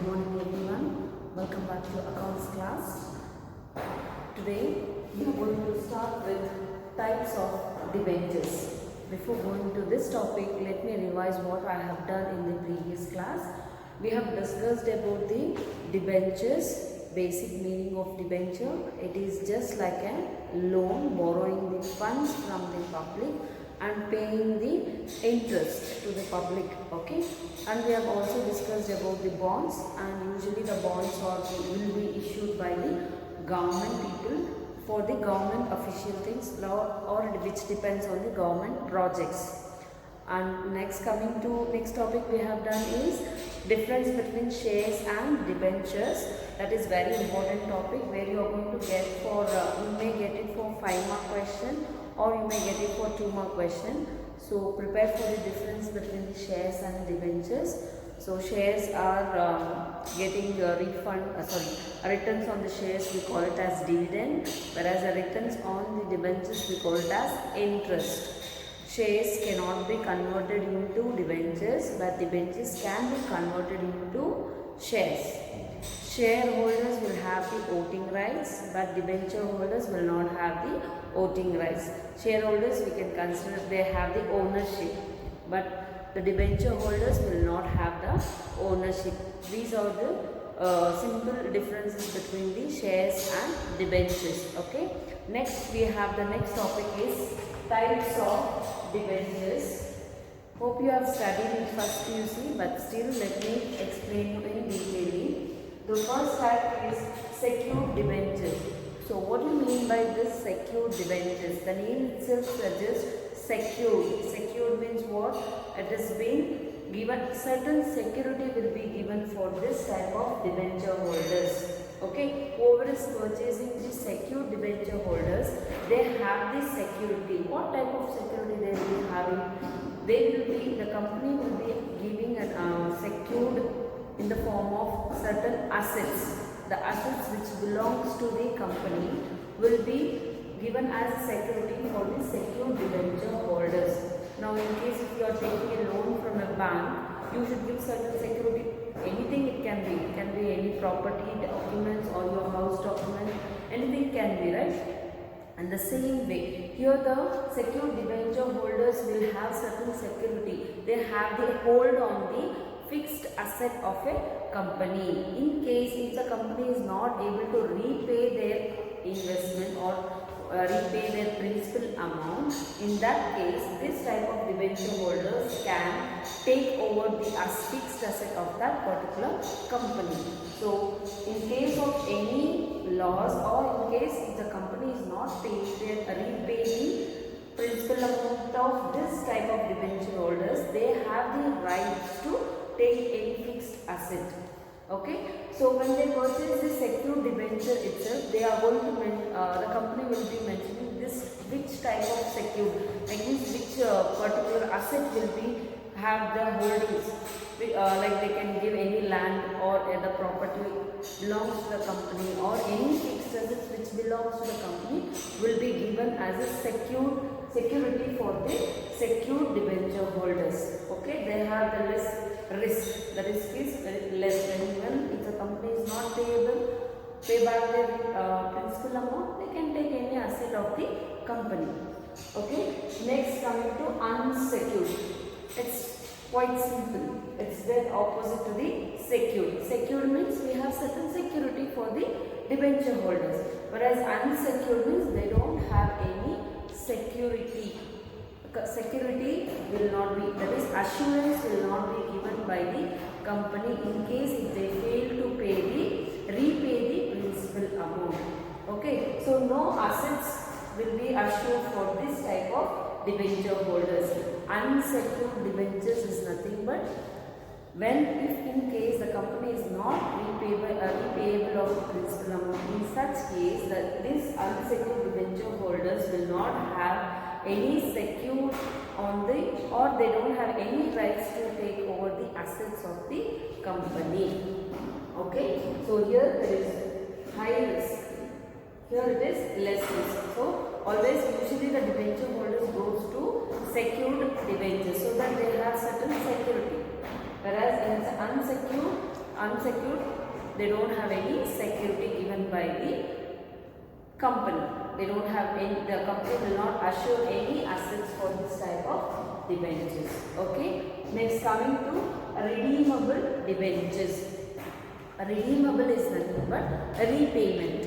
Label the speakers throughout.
Speaker 1: Good morning everyone. Welcome back to accounts class. Today we are going to start with types of debentures. Before going to this topic, let me revise what I have done in the previous class. We have discussed about the debentures, basic meaning of debenture. It is just like a loan, borrowing the funds from the public and paying the interest to the public, okay. And we have also discussed about the bonds, and usually the bonds will be issued by the government people for the government official things or which depends on the government projects. And next topic we have done is difference between shares and debentures. That is very important topic where you are going to get for you may get it for 5-mark question or you may get it for 2-mark question. So prepare for the difference between the shares and debentures. So shares are getting returns on the shares, we call it as dividend, whereas the returns on the debentures we call it as interest. Shares cannot be converted into debentures, but debentures can be converted into shares. Shareholders will have the voting rights, but debenture holders will not have the voting rights. Shareholders, we can consider they have the ownership, but the debenture holders will not have the ownership. These are the simple differences between the shares and debentures. Okay. Next, we have the next topic is types of debentures. Hope you have studied it first PUC, but still let me explain you in detail. The first type is secured debentures. So what do you mean by this secured debentures? The name itself suggests secured. Secured means what? It has been given, certain security will be given for this type of debenture holders. Okay, whoever is purchasing the secured debenture holders, they have this security. What type of security they will be having? The company will be giving a secured in the form of certain assets. The assets which belongs to the company will be given as security for the secured debenture holders. Now in case if you are taking a loan from a bank, you should give certain security. Anything it can be any property documents or your house document, anything can be, right? And the same way, here the secured debenture holders will have certain security. They have the hold on the fixed asset of a company. In case if the company is not able to repay their investment or repay their principal amount, in that case this type of debenture holders can take over the fixed asset of that particular company. So in case of any loss or in case if the company is not repay the principal amount of this type of debenture holders, they have the right to take any fixed asset. Okay, so when they purchase the secured debenture itself, they are going to the company will be mentioning this which type of secured, like which particular asset will be have the holdings. Like they can give any land or the property belongs to the company or any fixed assets which belongs to the company will be given as a security for the secured debenture holders. Okay, they have the less risk. The risk is very less. When if the company is not pay back their principal amount, they can take any asset of the company. Okay. Next, coming to unsecured. It's quite simple. It's the opposite to the secured. Secured means we have certain security for the debenture holders, whereas unsecured means they don't have any security. Security will not be, that is assurance will not be given by the company in case if they fail to repay the principal amount. Okay, so no assets will be assured for this type of debenture holders. Unsecured debentures is nothing but when if in case the company is not repayable of the principal amount, in such case that this unsecured debenture holders will not have any secured on the, or they don't have any rights to take over the assets of the company. Okay, so here there is high risk, here it is less risk. So always usually the debenture holders goes to secured debentures so that they have certain security, whereas in the unsecured unsecured, they don't have any security given by the company. They don't have any, the company will not assure any assets for this type of debentures. Okay. Next, coming to redeemable debentures. Redeemable is nothing but a repayment.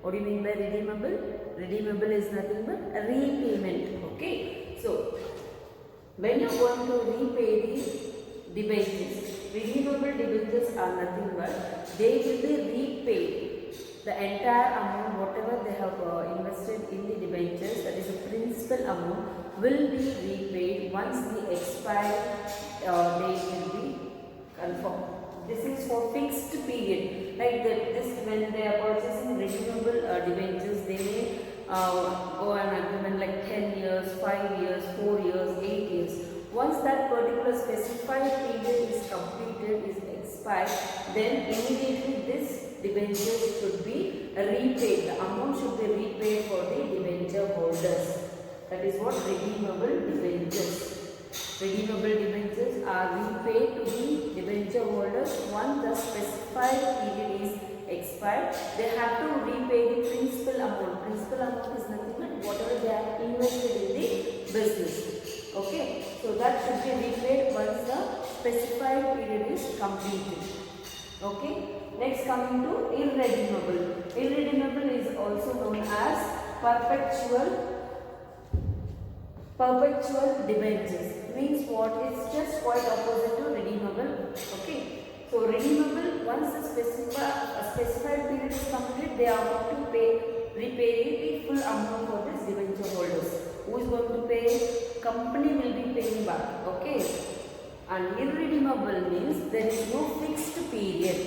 Speaker 1: What do you mean by redeemable? Redeemable is nothing but a repayment. Okay. So, when you are going to repay the debentures, redeemable debentures are nothing but they will be repaid. The entire amount whatever they have invested in the debentures, that is the principal amount, will be repaid once the expired date will be confirmed. This is for fixed period. Like this, when they are purchasing redeemable debentures, they may go an agreement like 10 years, 5 years, 4 years, 8 years. Once that particular specified period is completed, is expired, then immediately this debentures should be repaid. The amount should be repaid for the debenture holders. That is what redeemable debentures. Redeemable debentures are repaid to the debenture holders once the specified period is expired. They have to repay the principal amount. Principal amount is nothing but whatever they have invested in the business. Okay, so that should be repaid once the specified period is completed. Okay. Next, coming to irredeemable. Irredeemable is also known as perpetual debentures. Means what? It's just quite opposite to redeemable. Okay. So redeemable, once the specified period is completed, they are going to repay the full amount for this debenture holders. Who is going to pay? Company will be paying back. Okay. And irredeemable means there is no fixed period.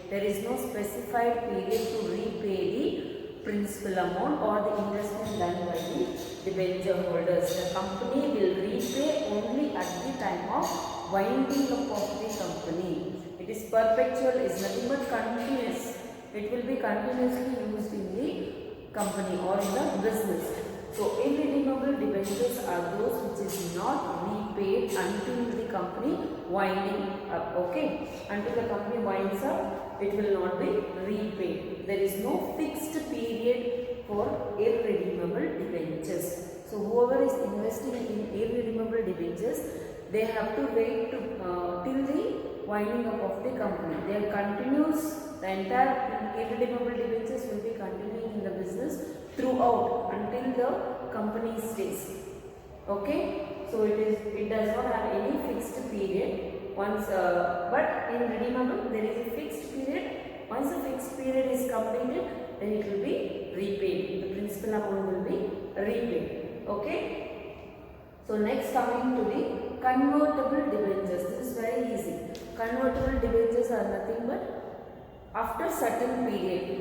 Speaker 1: There is no specified period to repay the principal amount or the investment done by the debenture holders. The company will repay only at the time of winding up of the company. It is perpetual, is nothing but continuous. It will be continuously used in the company or in the business. So, irredeemable debentures are those which is not repaid until the company winding up. Okay, until the company winds up, it will not be repaid. There is no fixed period for irredeemable debentures. So, whoever is investing in irredeemable debentures, they have to wait to, till the winding up of the company. They continues, the entire irredeemable debentures will be continuing in the business throughout until the company stays. Okay, so it does not have any fixed period. Once, but in redeemable there is a fixed period. Once the fixed period is completed, then it will be repaid. The principal amount will be repaid. Okay. So next, coming to the convertible debentures. This is very easy. Convertible debentures are nothing but after certain period,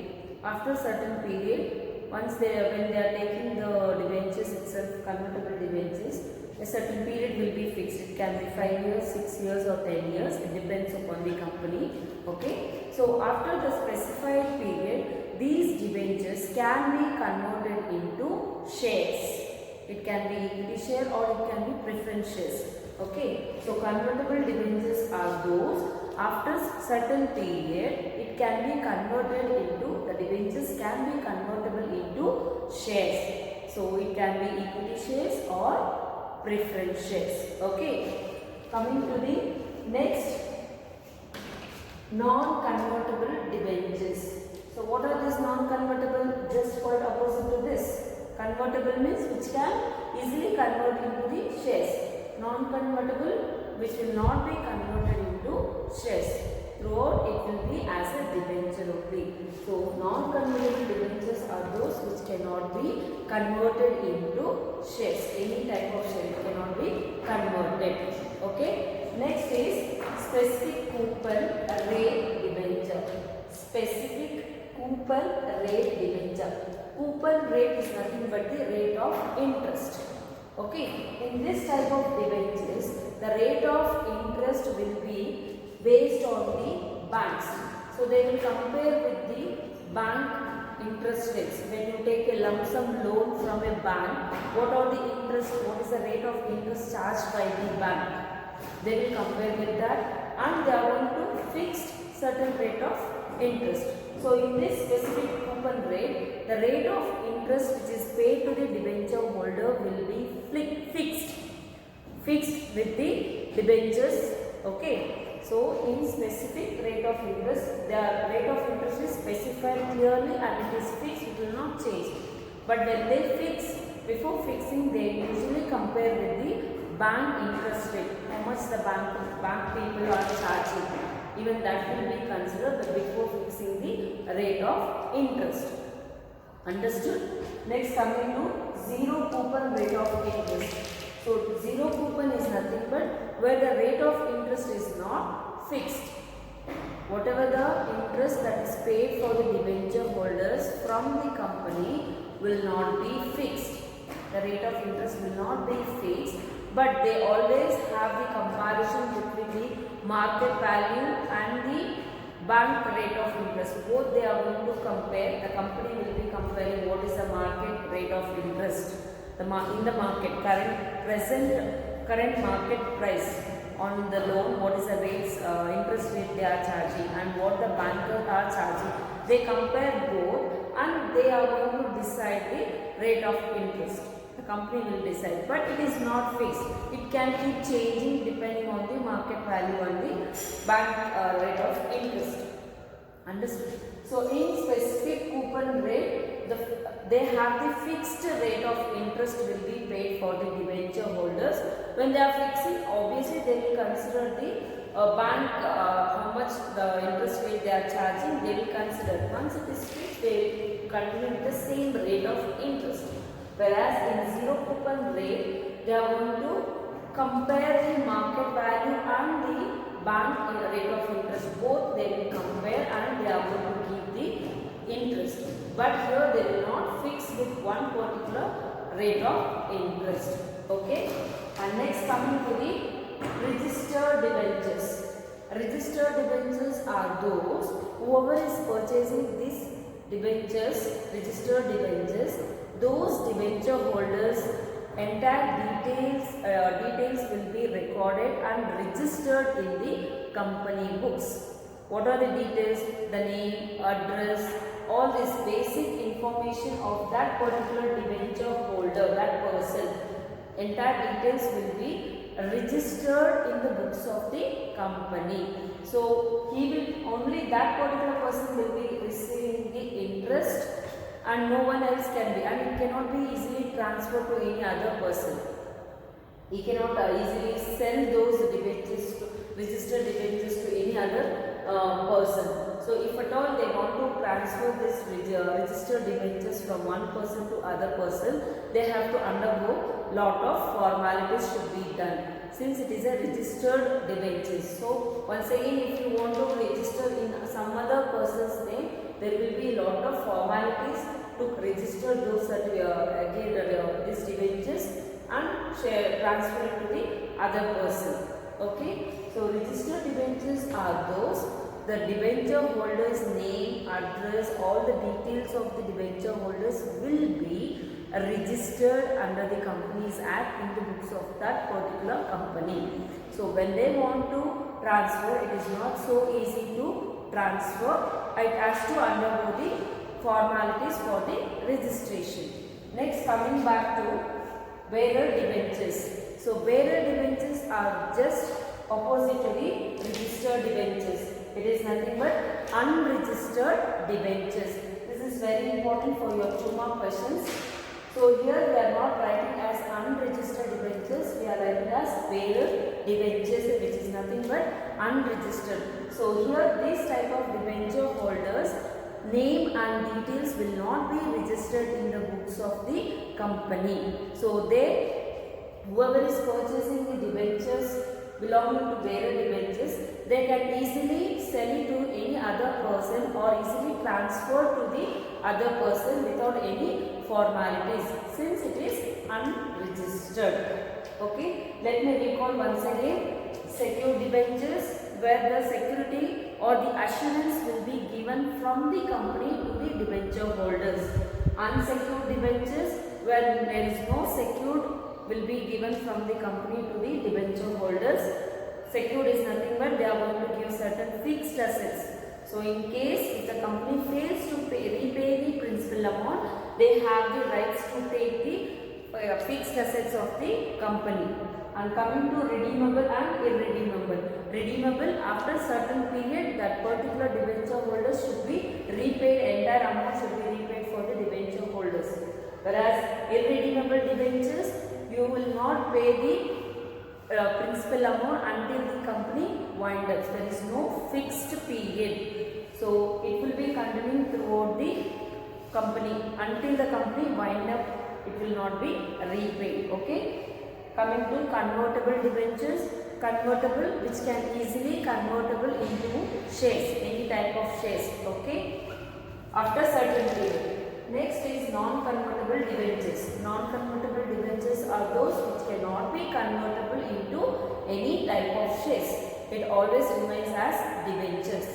Speaker 1: once when they are taking the debentures itself, convertible debentures, a certain period will be fixed. It can be 5 years, 6 years or 10 years. It depends upon the company. Okay. So after the specified period, these debentures can be converted into shares. It can be equity share or it can be preference shares. Okay. So convertible debentures are those after certain period, it can be converted into, the debentures can be convertible into shares. So it can be equity shares or preference shares. Okay. Coming to the next, non-convertible debentures. So what are these non-convertible? Just quite opposite to this. Convertible means which can easily convert into the shares. Non-convertible, which will not be converted into shares. Throughout it will be as a debenture only. So non-convertible debentures are those which cannot be converted into shares. Any type of share cannot be converted. Okay. Next is specific coupon rate debenture. Specific coupon rate debenture. Coupon rate is nothing but the rate of interest. Okay, in this type of debentures, the rate of interest will be based on the banks. So they will compare with the bank interest rates. When you take a lump sum loan from a bank, what are the interest? What is the rate of interest charged by the bank? They will compare with that, and they are going to fix certain rate of interest. So in this specific coupon rate, the rate of interest which is paid to the debenture holder will be fixed with the debentures. Okay. So in specific rate of interest, the rate of interest is specified clearly and it is fixed, it will not change. But when they fix, before fixing they usually compare with the bank interest rate, how much the bank people are charging. Even that will be considered before fixing the rate of interest. Understood? Next, coming to zero coupon rate of interest. So zero coupon is nothing but where the rate of interest is not fixed. Whatever the interest that is paid for the debenture holders from the company will not be fixed. The rate of interest will not be fixed, but they always have the comparison between the market value and the bank rate of interest. Both they are going to compare. The company will be comparing what is the market rate of interest. In the market, current market price on the loan, what is the rates, interest rate they are charging and what the bankers are charging. They compare both and they are going to decide the rate of interest. The company will decide, but it is not fixed. It can keep changing depending on the market value and the bank rate of interest. Understood? So in specific coupon rate, they have the fixed rate of interest will be paid for the debenture holders. When they are fixing, obviously they will consider the bank, how much the interest rate they are charging, they will consider. Once it is fixed, they will continue with the same rate of interest. Whereas in zero coupon rate, they are going to compare the market value and the bank rate of interest. Both they will compare and they are going to give the interest. But here they will not fix with one particular rate of interest. Okay. And next, coming to the registered debentures. Registered debentures are those whoever is purchasing these debentures, registered debentures, those debenture holders entire details will be recorded and registered in the company books. What are the details? The name, address, all this basic information of that particular debenture holder, that person, entire details will be registered in the books of the company. So only that particular person will be receiving the interest and no one else can be, and it cannot be easily transferred to any other person. He cannot easily sell those debentures, registered debentures to any other person. So if at all they want to transfer this registered debentures from one person to other person, they have to undergo lot of formalities should be done, since it is a registered debentures. So once again, if you want to register in some other person's name, there will be a lot of formalities to register those these debentures and transfer it to the other person. Okay. So registered debentures are those the debenture holder's name, address, all the details of the debenture holders will be registered under the Companies Act in the books of that particular company. So when they want to transfer, it is not so easy to transfer. It has to undergo the formalities for the registration. Next, coming back to bearer debentures. So bearer debentures are just opposite to the registered debentures. It is nothing but unregistered debentures. This is very important for your 2 mark questions. So here we are not writing as unregistered debentures, we are writing as bearer debentures, which is nothing but unregistered. So here these type of debenture holders, name and details will not be registered in the books of the company. So whoever is purchasing the debentures belonging to bearer debentures, they can easily sell it to any other person or easily transfer to the other person without any formalities, since it is unregistered. Okay, let me recall once again. Secured debentures, where the security or the assurance will be given from the company to the debenture holders. Unsecured debentures, where there is no secured will be given from the company to the debenture holders. Secured is nothing but they are going to give certain fixed assets So in case if the company fails to repay the principal amount, they have the rights to take the fixed assets of the company. And coming to redeemable and irredeemable. Redeemable, after certain period, that particular debenture holders should be repaid, entire amount should be repaid for the debenture holders. Whereas irredeemable debentures, you will not pay the principal amount until the company wind up. There is no fixed period. So it will be continuing throughout the company until the company wind up. It will not be repaid. Okay. Coming to convertible debentures, convertible which can easily convertible into shares, any type of shares, okay, after certain period. Next is non-convertible debentures. Non-convertible debentures are those which cannot be convertible into any type of shares. It always remains as debentures.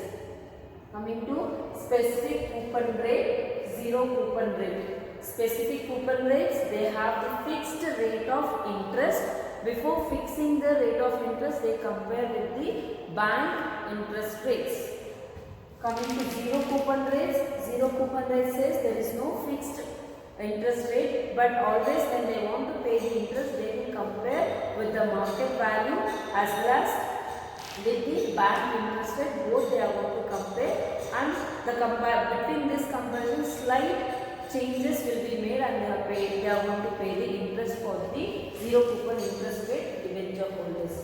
Speaker 1: Coming to specific coupon rate, zero coupon rate. Specific coupon rates, they have the fixed rate of interest. Before fixing the rate of interest, they compare with the bank interest rates. Coming to zero coupon rates, zero coupon rate says there is no fixed interest rate, but always when they want to pay the interest, they will compare with the market value as well as with the bank interest rate. Both they are going to compare, and between this comparison, slight changes will be made, and they are going to pay the interest for the zero coupon interest rate debenture holders.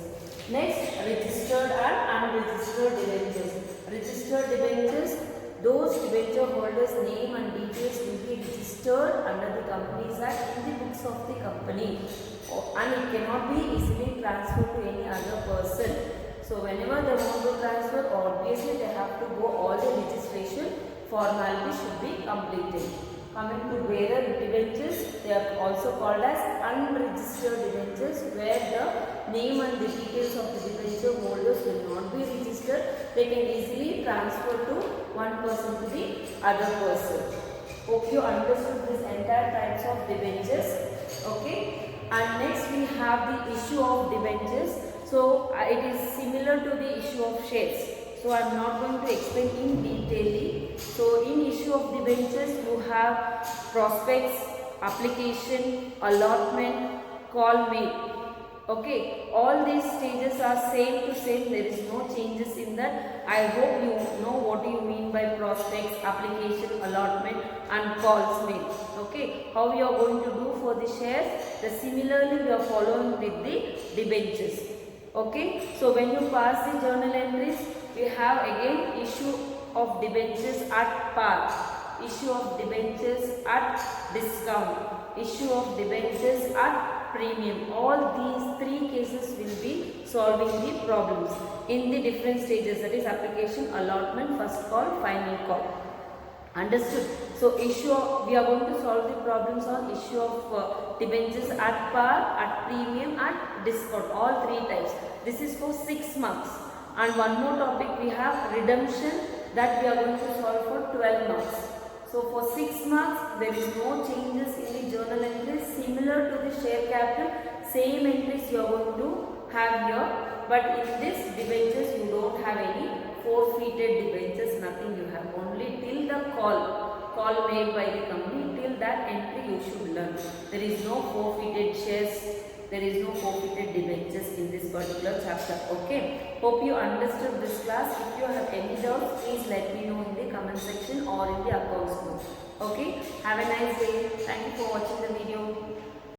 Speaker 1: Next, registered and unregistered debentures. Registered debentures, those debenture holders' name and details will be registered under the Companies Act in the books of the company, and it cannot be easily transferred to any other person. So whenever they want to transfer, obviously they have to go, all the registration formalities should be completed. Coming to bearer debentures, they are also called as unregistered debentures, where the name and the details of the debenture holders will not be registered. They can easily transfer to one person to the other person. Hope you understood this entire types of debentures. Okay. And next we have the issue of debentures. So it is similar to the issue of shares. So I am not going to explain in detail. So in issue of debentures, you have prospectus, application, allotment, call made. Okay, all these stages are same to same. There is no changes in that. I hope you know what do you mean by prospectus, application, allotment, and calls made. Okay, how you are going to do for the shares? Similarly, we are following with the debentures. Okay, so when you pass the journal entries, we have again issue of debentures at par, issue of debentures at discount, issue of debentures at premium. All these three cases will be solving the problems in the different stages, that is application, allotment, first call, final call. Understood? So we are going to solve the problems on issue of debentures at par, at premium, at discount, all three types. This is for 6 marks. And one more topic we have redemption, that we are going to solve for 12 marks. So for 6 marks, there is no changes in the journal entries, similar to the share capital, same entries you are going to have here. But in this debentures, you don't have any forfeited debentures, nothing you have, only till the call made by the company, till that entry you should learn. There is no forfeited shares, there is no forfeited debentures in this particular chapter. Okay, hope you understood this class. If you have any doubts, please let me know in the comment section or in the accounts group. Okay, have a nice day. Thank you for watching the